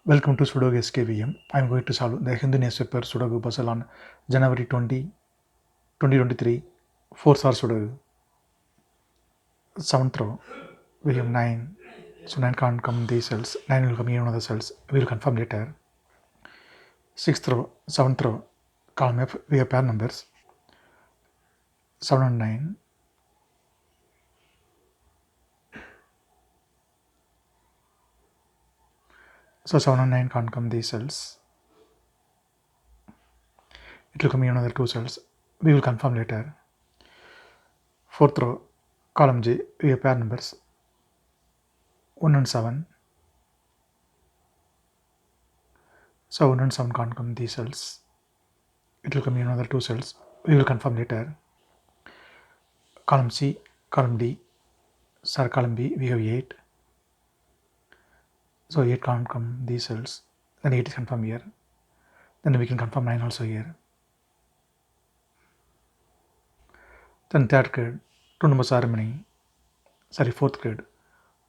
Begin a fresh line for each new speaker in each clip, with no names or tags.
Welcome to Sudoku SkVm. I am going to solve the Hindu newspaper Sudoku puzzle on January 20, 2023, 4-star Sudoku. 7th row, we have 9. So 9 can't come in these cells. 9 will come in one of the cells. We will confirm later. 6th row, 7th row, column F, we have pair numbers 7 and 9. So 7 and 9 can't come these cells. It will come in another 2 cells. We will confirm later. 4th row, column J, we have pair numbers 1 and 7. So 1 and 7 can't come these cells. It will come in another 2 cells. We will confirm later. Column C, column D, column B, we have 8. So 8 can't come these cells. Then 8 is confirmed here. Then we can confirm 9 also here. Then third grade, 2 numbers are remaining. Fourth grade,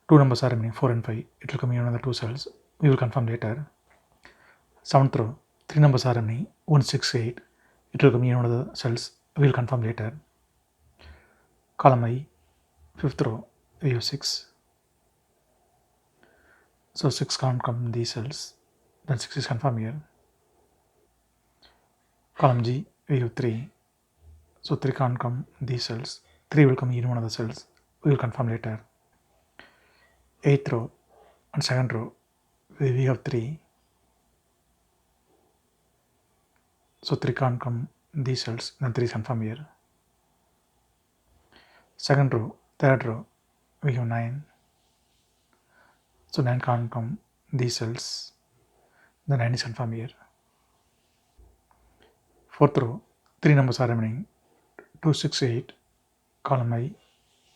2 numbers are remaining, 4 and 5. It will come in another 2 cells. We will confirm later. 7th row, 3 numbers are remaining, 1, 6, 8. It will come in another cells. We will confirm later. Column I, 5th row, we have 6. So 6 can't come in these cells. Then 6 is confirmed here. Column G, we have 3. So 3 can't come in these cells. 3 will come in one of the cells. We will confirm later. 8th row and 2nd row, we have 3. So 3 can't come in these cells. Then 3 is confirmed here. 2nd row, 3rd row, we have 9. So 9 can't come in these cells. Then 9 is confirmed here. 4th row, 3 numbers are remaining, 2, 6, 8. Column I,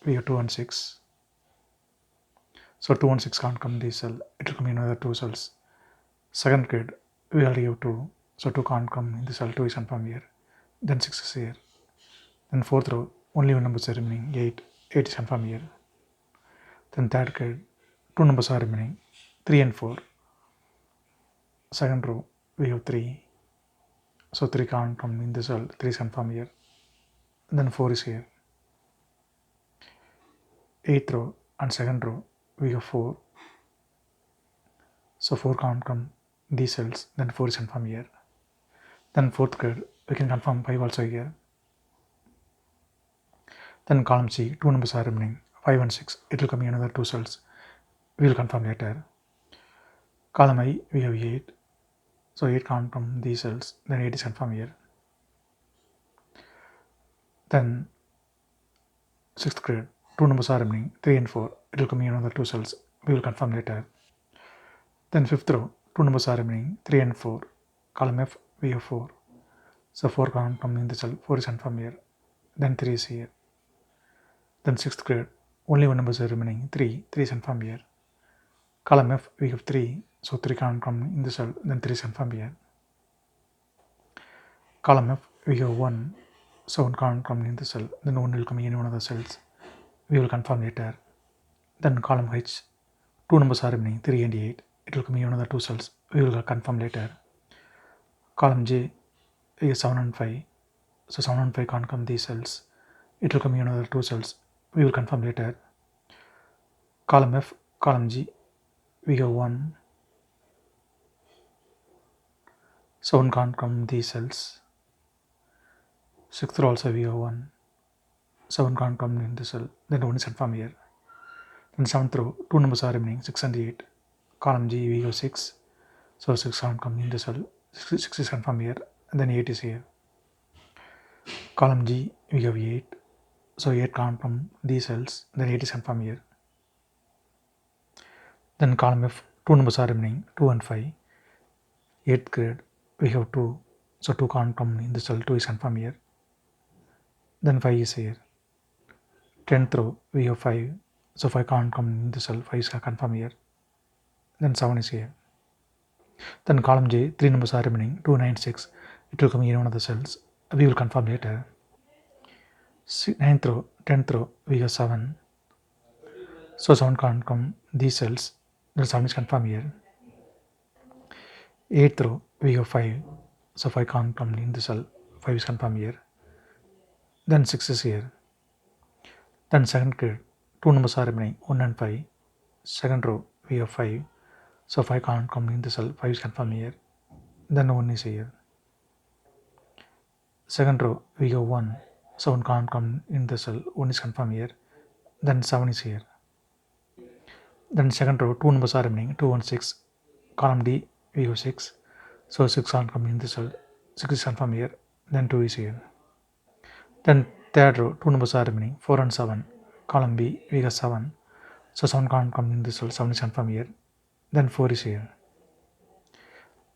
we have 2 and 6. So 2 and 6 can't come in this cell. It will come in another 2 cells. 2nd grade, we already have 2. So 2 can't come in this cell. 2 is confirmed here. Then 6 is here. Then 4th row, only one number is remaining, 8. 8 is confirmed here. Then 3rd grade, 2 numbers are remaining, 3 and 4. 2nd row, we have 3. So 3 can't come in this cell. 3 is confirmed here. Then 4 is here. 8th row and 2nd row, we have 4. So 4 can't come in these cells. Then 4 is confirmed here. Then 4th grade, we can confirm 5 also here. Then column C, 2 numbers are remaining, 5 and 6. It will come in another 2 cells. We will confirm later. Column I, we have 8. So 8 can't come in these cells. Then 8 is confirmed here. Then 6th grade, 2 numbers are remaining, 3 and 4. It will come in another 2 cells. We will confirm later. Then 5th row, 2 numbers are remaining, 3 and 4. Column F, we have 4. So 4 can't come in the cell. 4 is confirmed here. Then 3 is here. Then 6th grade, only one number is remaining, 3. 3 is confirmed here. Column F, we have 3. So 3 can't come in the cell. Then 3 is confirmed here. Column F, we have 1. So 1 can't come in the cell. Then 1 will come in one of the cells. We will confirm later. Then column H, 2 numbers are remaining, 3 and 8. It will come in another 2 cells. We will confirm later. Column J is 7 and 5. So 7 and 5 can't come these cells. It will come in another 2 cells. We will confirm later. Column F, column G, we have 1. So 1 can't come these cells. 6th row also we have 1. So 1 can't come in the cell. Then 1 is confirmed here. Then 7th row, 2 numbers are remaining, 6 and 8. Column G, we have 6. So 6 can't come in the cell. 6 is confirmed here. And then 8 is here. Column G, we have 8. So 8 can't come these cells. Then 8 is confirmed here. Then column F, 2 numbers are remaining, 2 and 5. 8th grade, we have 2. So 2 can't come in the cell. 2 is confirmed here. Then 5 is here. 10th row, we have 5. So 5 can't come in the cell. 5 is confirmed here. Then 7 is here. Then column J, 3 numbers are remaining, 2, 9, 6. It will come in one of the cells. We will confirm later. 9th row, 10th row, we have 7. So 7 can't come these cells. Then 7 is confirmed here. 8th row we have 5, so 5 can't come in the cell, 5 is confirmed here. Then 6 is here. Then second grid, 2 numbers are remaining, 1 and 5. Second row we have 5, so 5 can't come in the cell, 5 is confirmed here. Then 1 is here. Second row we have 1, so 1 can't come in the cell, 1 is confirmed here. Then 7 is here. Then second row 2 numbers are remaining, 2 and 6. Column D we have 6, so 6 can't come in the cell, 6 is confirmed here. Then 2 is here. Then third row 2 numbers are remaining, 4 and 7. Column B we have 7, so 7 can't come in the cell, 7 is confirmed here. Then 4 is here.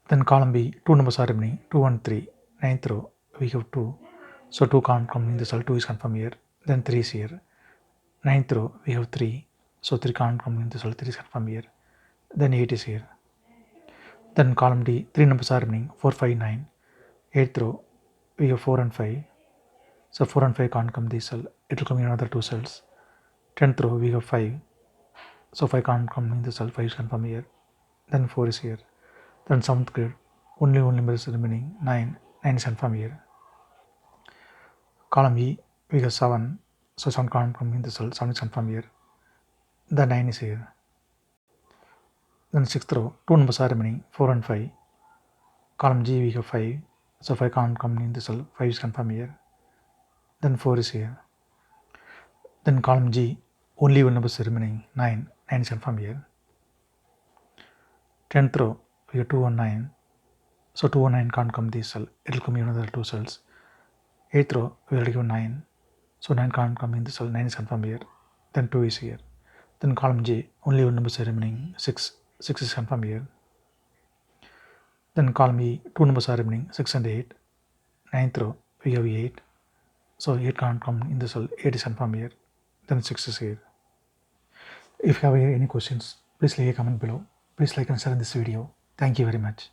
Then column B 2 numbers are remaining, 2 and 3. Ninth row we have 2, so 2 can't come in the cell, 2 is confirmed here. Then 3 is here. Ninth row we have 3, so 3 can't come in the cell, 3 is confirmed here. Then 8 is here. Then column D 3 numbers are remaining, 4, 5, 9. Eighth row we have 4 and 5, so 4 and 5 can't come this cell, it will come in another 2 cells. 10th row we have 5, so 5 can't come in the cell, 5 is confirmed here. Then 4 is here. Then 7th grade, only one number is remaining, 9, 9 is confirmed here. Column E we have 7, so 7 can't come in the cell, 7 is confirmed here. Then 9 is here. Then 6th row 2 numbers are remaining, 4 and 5. Column G we have 5, so 5 can't come in the cell, 5 is confirmed here. Then 4 is here. Then column G only one number is remaining, 9, 9 is confirmed here. 10th row we have 2 and 9, so 2 and 9 can't come this cell, it will come in another 2 cells. 8th row we already have 9, so 9 can't come in the cell, 9 is confirmed here. Then 2 is here. Then column J only one number is remaining, 6, 6 is confirmed here. Then column E 2 numbers are remaining, 6 and 8. 9th row we have 8, so 8 can't come in the cell, 8 is confirmed here. Then 6 is here. If you have any questions, please leave a comment below. Please like and share this video. Thank you very much.